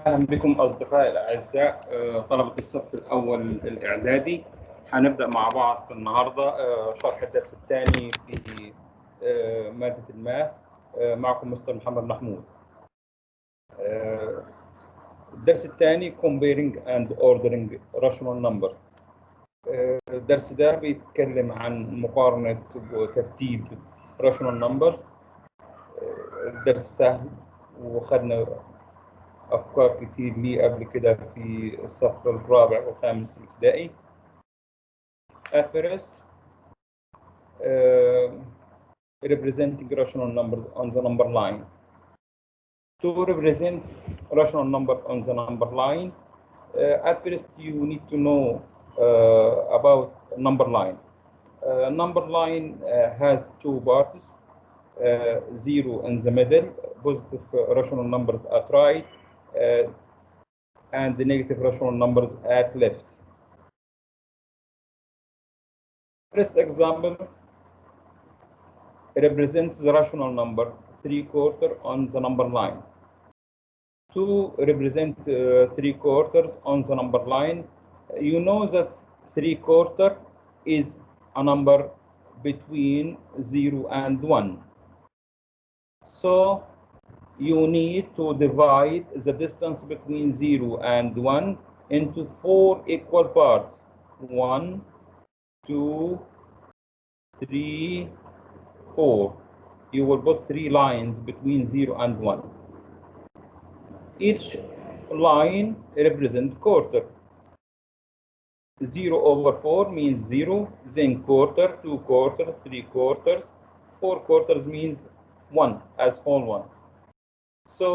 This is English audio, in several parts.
أهلا بكم أصدقائي الأعزاء طلبة الصف الأول الإعدادي. هنبدأ مع بعض النهاردة شرح الدرس الثاني في مادة الماث. معكم مستر محمد محمود. الدرس الثاني Comparing and Ordering Rational Number. الدرس ده بيتكلم عن مقارنة وترتيب Rational Number. الدرس سهل وخدنا أفكار كتير ليه قبل كده في الصف الرابع والخامس الابتدائي. At first, representing rational numbers on the number line. To represent rational number on the number line, at first you need to know about number line. Number line has two parts, zero in the middle, positive rational numbers at right, and the negative rational numbers at left. First example represents the rational number 3/4 on the number line. To represent 3/4 on the number line, you know that 3/4 is a number between 0 and 1. So you need to divide the distance between 0 and 1 into 4 equal parts. 1, 2, 3, 4. You will put 3 lines between 0 and 1. Each line represents quarter. 0/4 means 0, then quarter, 2/4, 3/4, 4/4 means 1 as whole one. So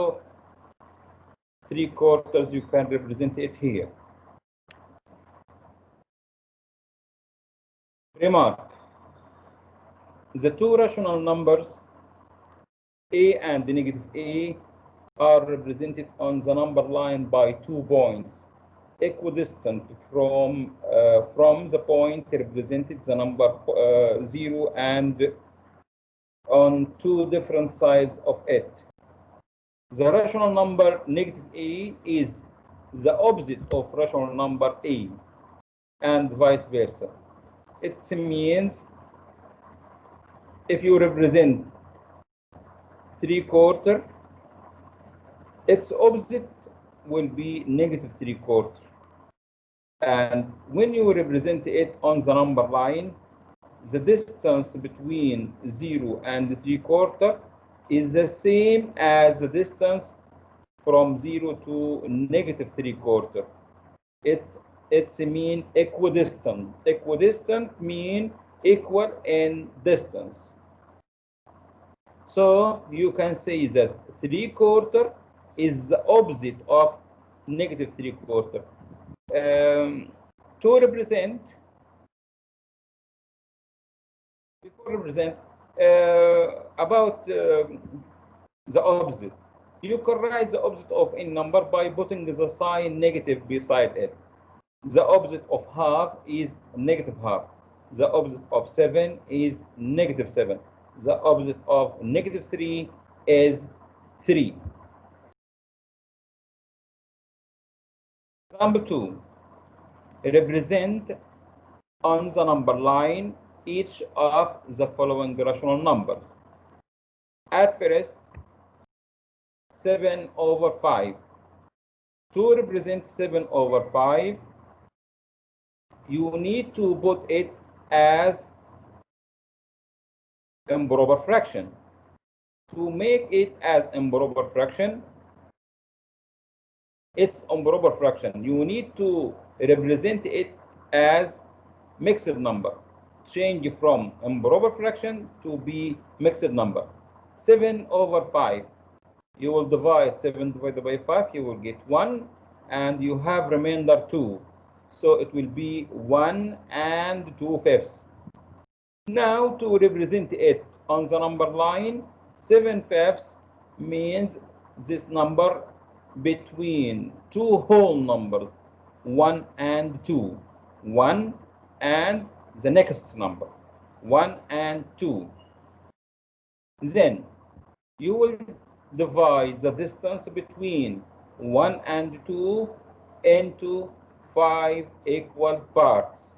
3/4 you can represent it here. Remark: the two rational numbers a and negative a are represented on the number line by 2 points equidistant from the point represented the number 0 and on 2 different sides of it. The rational number negative a is the opposite of rational number a and vice versa. It means if you represent 3/4, its opposite will be negative 3/4. And when you represent it on the number line, the distance between 0 and 3/4 is the same as the distance from 0 to negative 3/4. It's mean equidistant. Equidistant mean equal in distance. So you can say that 3/4 is the opposite of negative 3/4. To represent, about the opposite, you can write the opposite of a number by putting the sign negative beside it. The opposite of half is negative half. The opposite of 7 is negative 7. The opposite of negative 3 is 3. Example 2. Represent on the number line each of the following rational numbers. At first, 7/5. To represent 7/5, you need to put it as improper fraction. To make it as improper fraction, it's improper fraction. You need to represent it as mixed number. Change from improper fraction to be mixed number. 7/5. You will divide 7 divided by 5. You will get 1, and you have remainder 2. So it will be 1 and 2/5. Now to represent it on the number line, 7/5 means this number between two whole numbers, 1 and 2. 1 and the next number, 1 and 2. Then you will divide the distance between 1 and 2 into 5 equal parts.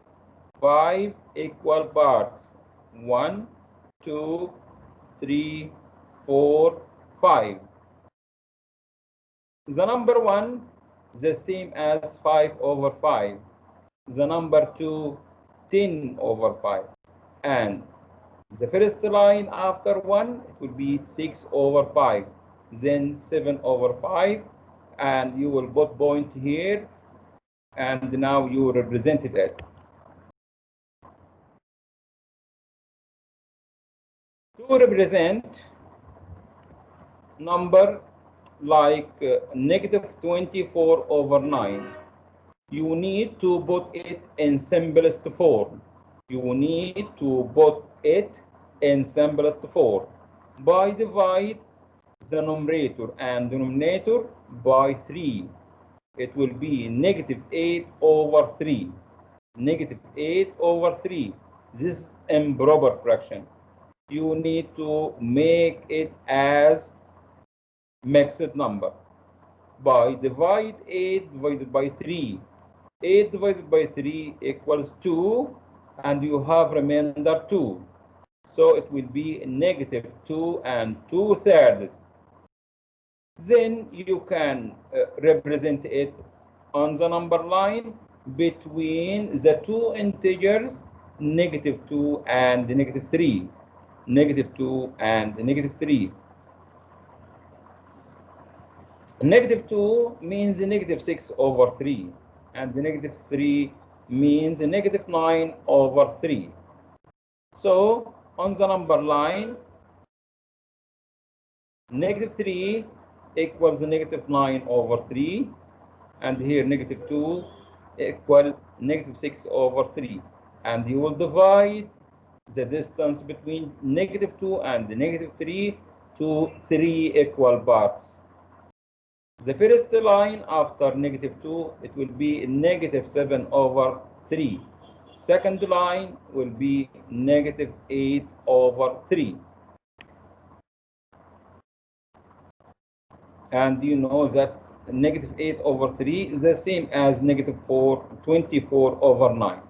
5 equal parts. 1, 2, 3, 4, 5. The number 1 the same as 5 over 5. The number 2 10 over 5. And the first line after 1 it will be 6 over 5. Then 7 over 5. And you will put point here. And now you represented it. To represent number like negative 24 over 9, you need to put it in simplest form. You need to put it in simplest form by divide the numerator and denominator by 3. It will be negative 8 over 3. Negative 8 over 3. This is improper fraction. You need to make it as mixed number by divide 8 divided by 3. 8 divided by 3 equals 2, and you have remainder 2. So it will be negative 2 and 2/3. Then you can represent it on the number line between the two integers, negative 2 and negative 3. Negative 2 and negative 3. Negative 2 means negative 6 over 3, and negative 3 means negative 9 over 3. So on the number line, negative 3 equals negative 9 over 3, and here negative 2 equal negative 6 over 3. And you will divide the distance between negative 2 and negative 3 to 3 equal parts. The first line after negative 2, it will be negative 7 over 3. Second line will be negative 8 over 3. And you know that negative 8 over 3 is the same as negative 24 over 9.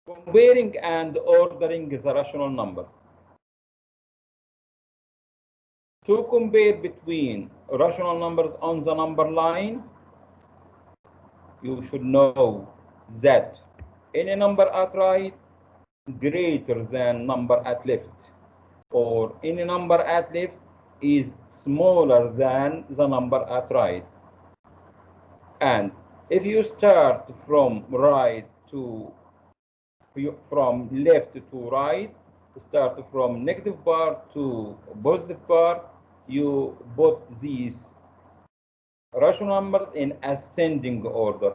Comparing and ordering the rational number. To compare between rational numbers on the number line, you should know that any number at right greater than number at left, or any number at left is smaller than the number at right. And if you start from left to right, start from negative part to positive part, you put these rational numbers in ascending order.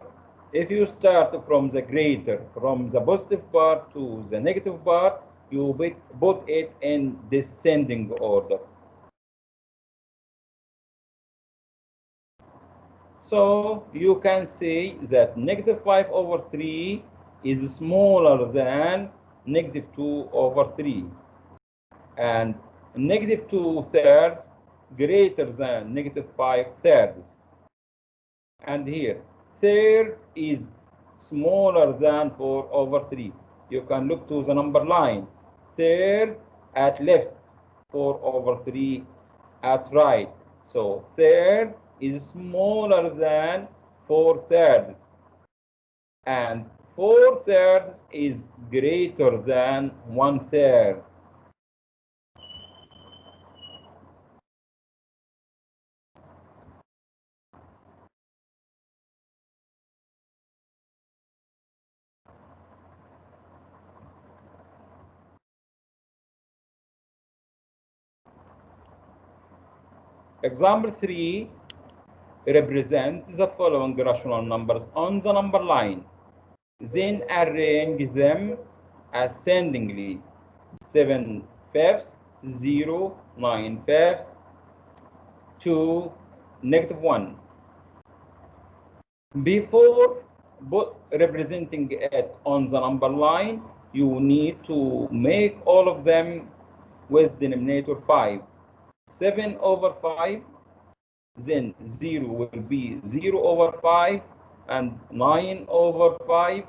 If you start from the positive part to the negative part, you put it in descending order. So you can say that negative 5 over 3 is smaller than negative 2 over 3, and negative 2/3 greater than negative 5/3. And here, third is smaller than 4 over 3. You can look to the number line. Third at left, 4 over 3 at right. So third is smaller than 4/3. And 4/3 is greater than 1/3. Example 3 represents the following rational numbers on the number line. Then arrange them ascendingly. 7/5, 0, 9/5, 2, negative 1. Before representing it on the number line, you need to make all of them with denominator 5. 7 over 5, then 0 will be 0 over 5, and 9 over 5.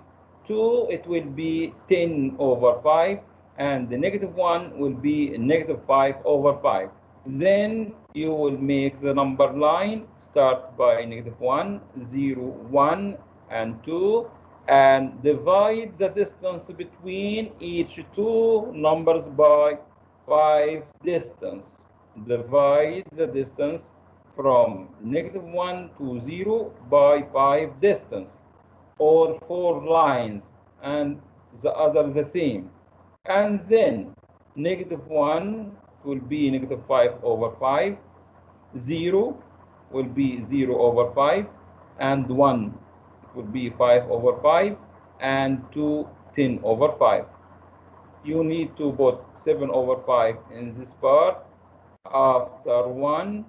2, it will be 10 over 5, and the negative 1 will be negative 5 over 5. Then you will make the number line, start by negative 1, 0, 1, and 2, and divide the distance between each two numbers by 5 distance. Divide the distance from negative 1 to 0 by 5 distance, or 4 lines, and the other the same. And then negative 1 will be negative 5 over 5, 0 will be 0 over 5, and 1 will be 5 over 5, and 2, 10 over 5. You need to put 7 over 5 in this part after 1,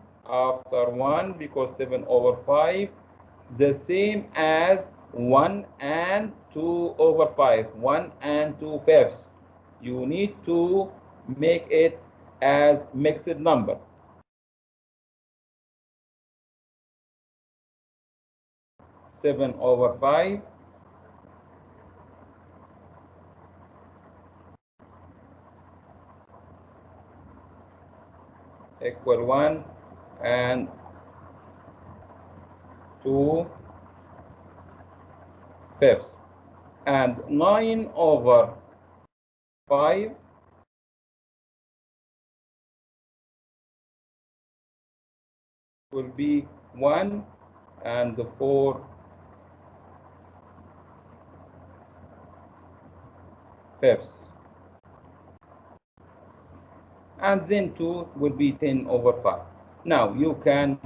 because 7 over 5 the same as 1 and 2 over 5, 1 and 2 fifths. You need to make it as mixed number. Seven over 5 equal 1 and 2 fifths, and 9 over 5 will be 1 and 4 fifths, and then 2 will be 10 over 5. Now you can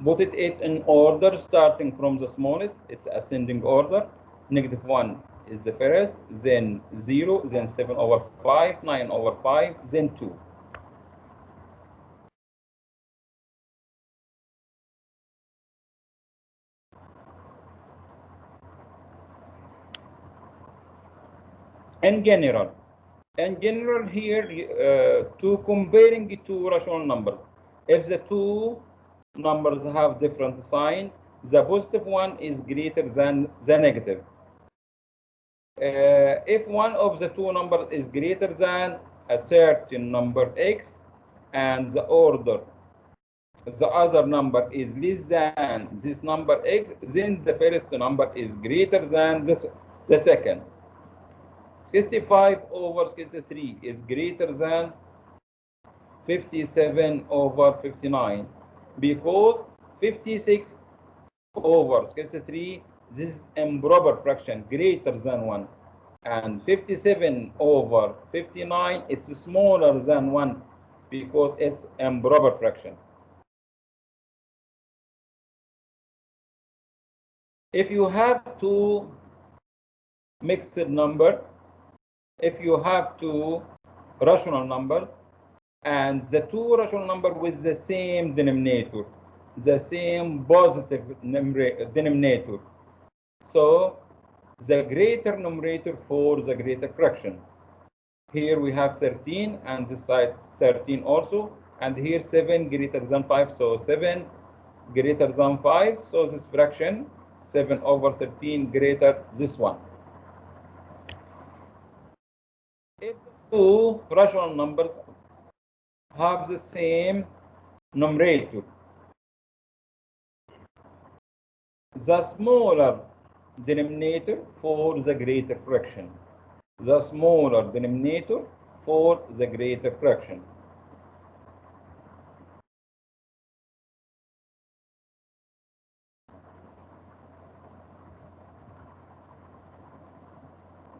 put it in order, starting from the smallest. It's ascending order. Negative 1 is the first, then 0, then 7 over 5, 9 over 5, then 2. In general here, to comparing two rational numbers, if the two numbers have different sign, the positive one is greater than the negative. If one of the two numbers is greater than a certain number x, and the other number is less than this number x, then the first number is greater than the second. 65 over 63 is greater than 57 over 59, because 56 over 63, this is improper fraction greater than 1, and 57 over 59, it's smaller than 1 because it's improper fraction. If you have two mixed number, if you have two rational numbers, and the two rational numbers with the same denominator, the same positive denominator, so the greater numerator for the greater fraction. Here we have 13, and this side 13 also, and here 7 greater than 5, so 7 greater than 5, so this fraction 7 over 13 greater this one. If two rational numbers have the same numerator, the smaller denominator for the greater fraction. The smaller denominator for the greater fraction.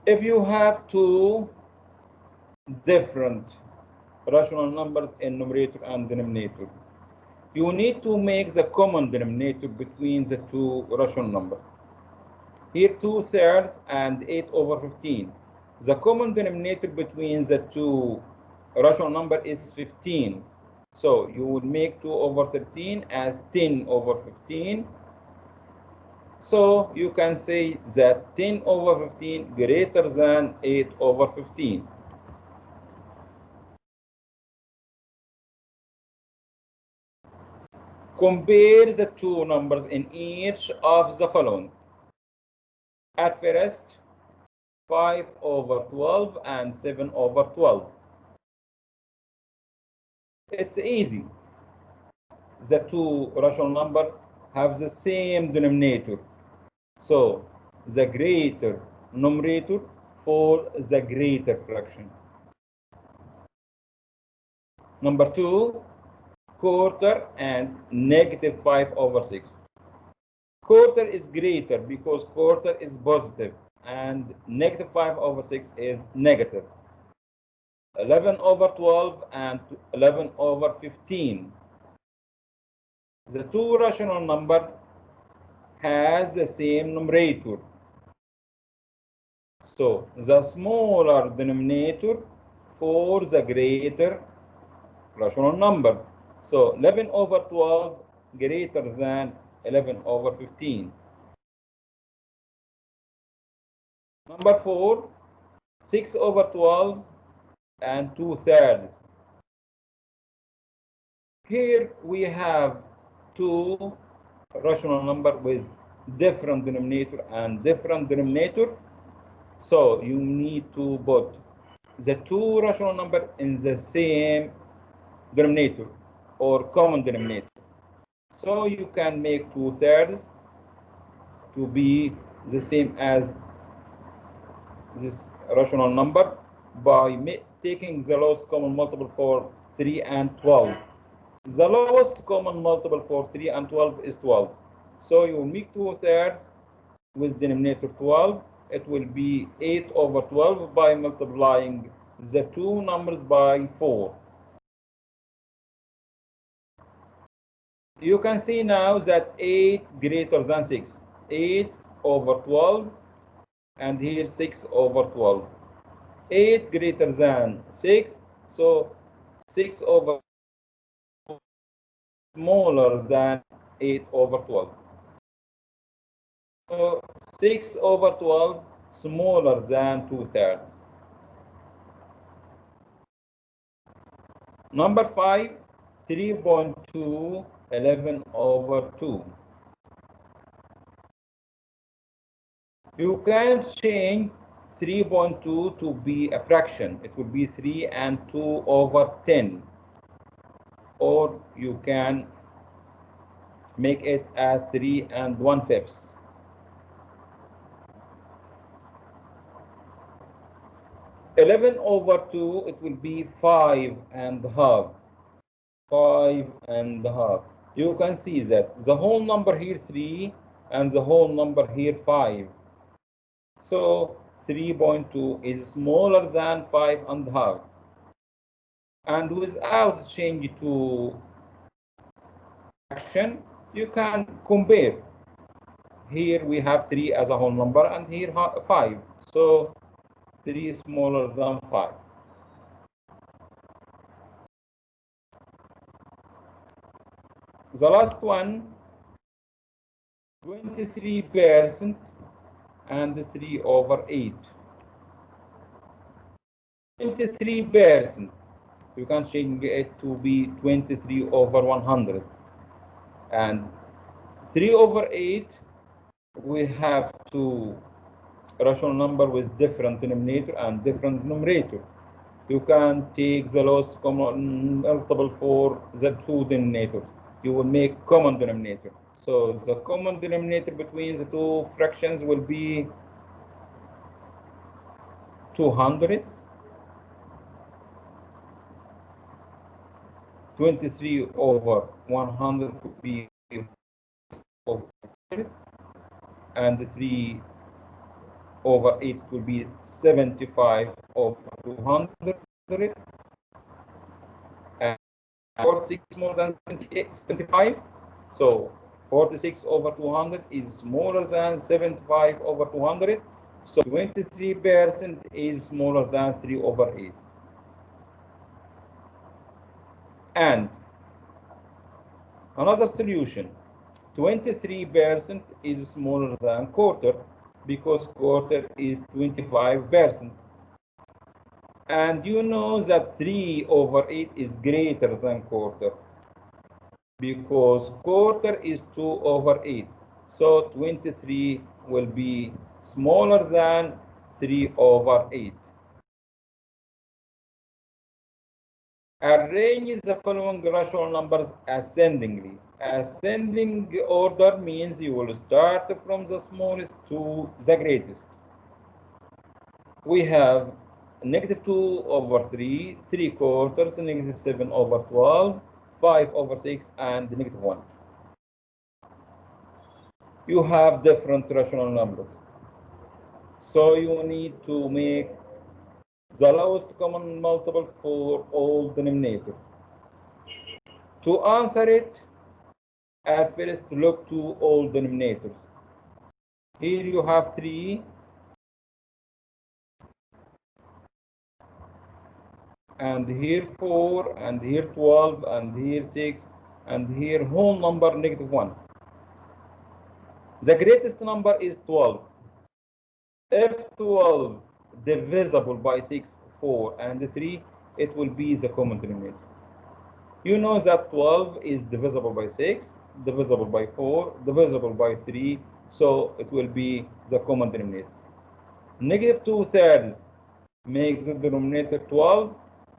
If you have two different rational numbers in numerator and denominator, you need to make the common denominator between the two rational numbers. Here 2/3 and 8 over 15. The common denominator between the two rational number is 15. So you would make 2 over 13 as 10 over 15. So you can say that 10 over 15 greater than 8 over 15. Compare the two numbers in each of the following. At first, 5 over 12 and 7 over 12. It's easy. The two rational numbers have the same denominator. So the greater numerator for the greater fraction. Number 2, quarter and negative 5 over 6. Quarter is greater because quarter is positive and negative 5 over 6 is negative. 11 over 12 and 11 over 15. The two rational number has the same numerator. So the smaller denominator for the greater rational number. So 11 over 12 greater than 11 over 15. Number 4, 6 over 12 and 2/3. Here we have two rational number with different denominator and different denominator. So you need to put the two rational number in the same denominator or common denominator. So you can make 2/3 to be the same as this rational number by taking the lowest common multiple for 3 and 12. The lowest common multiple for 3 and 12 is 12. So you will make 2/3 with denominator 12. It will be 8 over 12 by multiplying the two numbers by 4. You can see now that 8 greater than 6. 8 over 12 and here 6 over 12. 8 greater than 6, so 6 over smaller than 8 over 12. So 6 over 12 smaller than 2/3. Number 5, 3.2 11 over 2. You can change 3.2 to be a fraction. It will be 3 and 2 over 10. Or you can make it as 3 and 1/5. 11 over 2, it will be 5 and a half. 5 and a half. You can see that the whole number here 3 and the whole number here 5. So 3.2 is smaller than 5 and a half. And without change to fraction, you can compare. Here we have 3 as a whole number and here 5. So 3 is smaller than 5. The last one, 23% and 3 over 8. 23%, you can change it to be 23 over 100. And 3 over 8, we have two rational number with different denominator and different numerator. You can take the lowest common multiple for the two denominators. You will make common denominator. So the common denominator between the two fractions will be 200. 23 over 100 would be over 100, and 3 over 8 will be 75 over 200, and 46 more than 75. So 46 over 200 is smaller than 75 over 200. So 23% is smaller than 3 over 8. And another solution, 23% is smaller than quarter because quarter is 25%. And you know that 3 over 8 is greater than quarter. because quarter is 2 over 8. So 23 will be smaller than 3 over 8. Arrange the following rational numbers ascendingly. Ascending order means you will start from the smallest to the greatest. We have negative 2 over 3, 3 quarters, negative 7 over 12, 5 over 6, and negative 1. You have different rational numbers. So you need to make the lowest common multiple for all denominators. To answer it, at first look to all denominators. Here you have 3, and here 4, and here 12, and here 6, and here whole number negative 1. The greatest number is 12. If 12 divisible by 6, 4, and 3, it will be the common denominator. You know that 12 is divisible by 6, divisible by 4, divisible by 3, so it will be the common denominator. Negative 2/3 makes the denominator 12.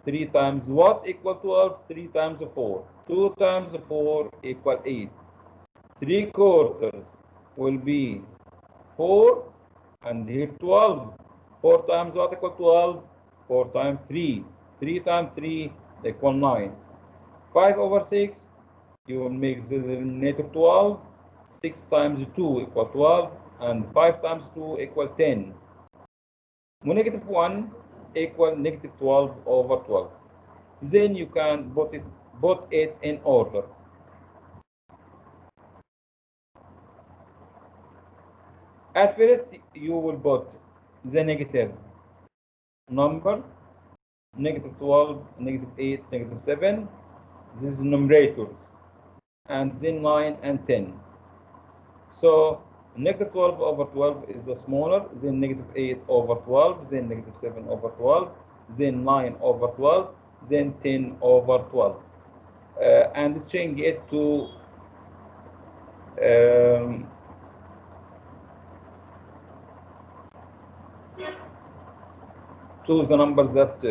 3 times what equal 12? 3 times 4. 2 times 4 equal 8. 3 quarters will be 4, and here 12. 4 times what equal 12? 4 times 3. 3 times 3 equal 9. 5 over 6, you will make the denominator 12. 6 times 2 equal 12, and 5 times 2 equal 10. Negative 1 equal negative 12 over 12. Then you can put it in order. At first, you will put the negative number, negative 12, negative 8, negative 7. This is numerators, and then 9 and 10. So negative 12 over 12 is the smaller, then negative 8 over 12, then negative 7 over 12, then 9 over 12, then 10 over 12. And change it to the numbers that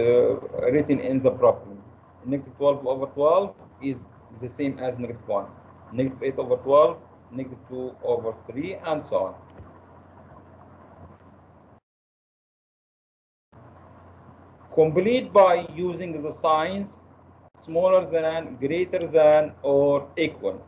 written in the problem. Negative 12 over 12 is the same as negative 1. Negative 8 over 12, negative 2 over 3, and so on. Complete by using the signs smaller than, greater than, or equal.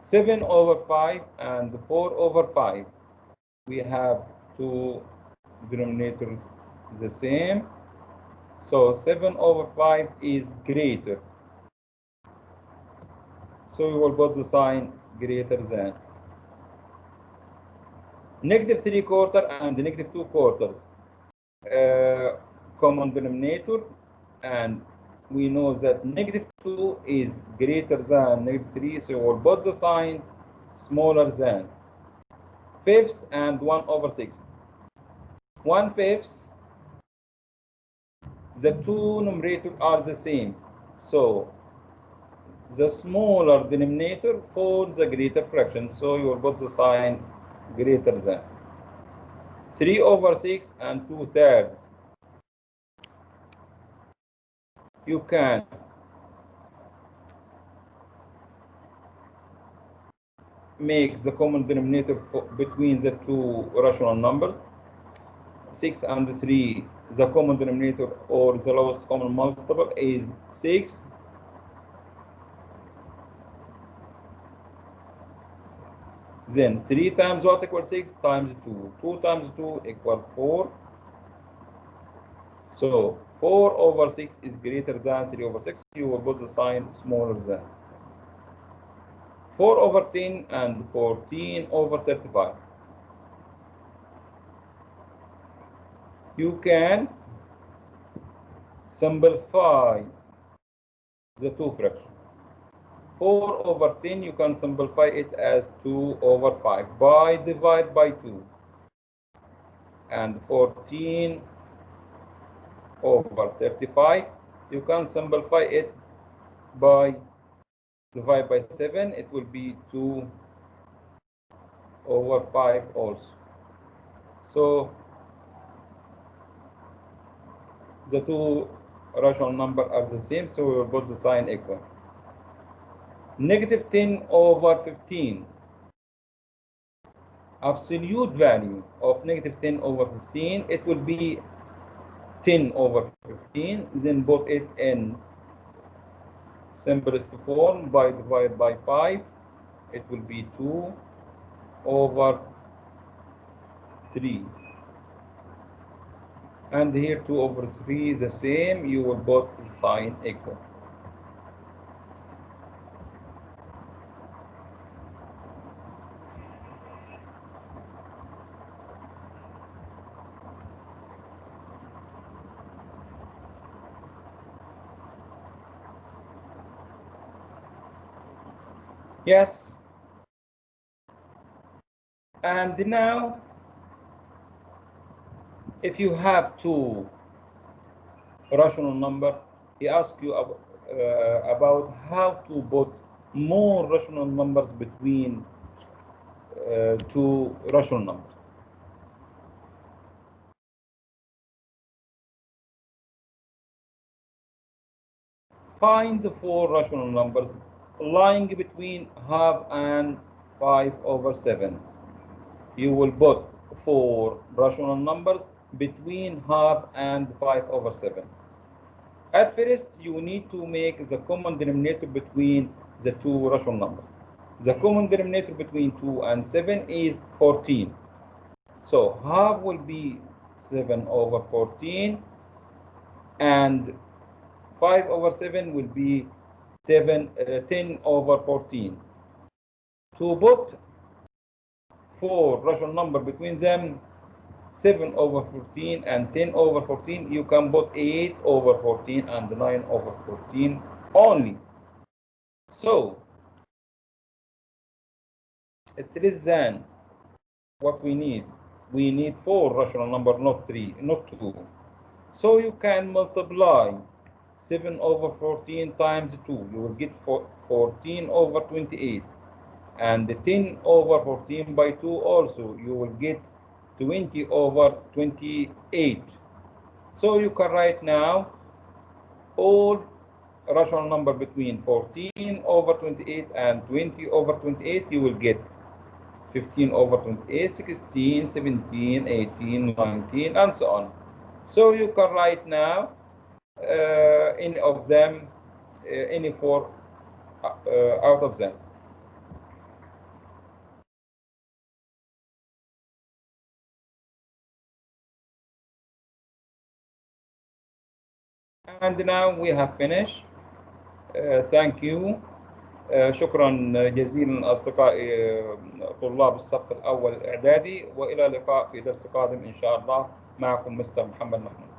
Seven over 5 and 4 over 5. We have two denominators the same. So 7 over 5 is greater. So we will put the sign greater than. Negative 3 quarters and negative 2 quarters. Common denominator, and we know that negative 2 is greater than negative 3, so we'll put the sign smaller than. Fifths and 1 over 6. 1/5, the two numerators are the same, so the smaller denominator for the greater fraction, so you will put the sign greater than. 3 over 6 and 2/3. You can make the common denominator between the two rational numbers. 6 and 3, the common denominator or the lowest common multiple is 6. Then 3 times what equals 6 times 2. 2 times 2 equals 4. So 4 over 6 is greater than 3 over 6. You will put the sign smaller than. 4 over 10 and 14 over 35. You can simplify the two fractions. 4 over 10, you can simplify it as 2 over 5 by divide by 2. and 14 over 35. You can simplify it by divide by 7. It will be 2 over 5 also. So the two rational numbers are the same, so we will put the sign equal. Negative 10 over 15. Absolute value of negative 10 over 15, it will be 10 over 15. Then put it in simplest form by divide by 5. It will be 2 over 3. And here 2 over 3 the same. You will put the sign equal. Yes. And now, if you have two rational number, he asks you about how to put more rational numbers between two rational numbers. Find the four rational numbers lying between half and 5 over 7. You will put four rational numbers between half and 5 over 7. At first, you need to make the common denominator between the two rational numbers. The common denominator between 2 and 7 is 14. So half will be 7 over 14, and 5 over 7 will be 10 over 14. To put four rational number between them, 7 over 14 and 10 over 14, you can put 8 over 14 and 9 over 14 only. So it's less than what we need. We need four rational number, not 3, not 2. So you can multiply 7 over 14 times 2. You will get 14 over 28. And 10 over 14 by 2 also, you will get 20 over 28. So you can write now all rational number between 14 over 28 and 20 over 28. You will get 15 over 28, 16, 17, 18, 19, and so on. So you can write now any of them, any four out of them. And now we have finished. Thank you. شكرا جزيلا أصدقائي طلاب الصف الأول الإعدادي، وإلى اللقاء في درس قادم إن شاء الله. معكم مستر محمد محمود.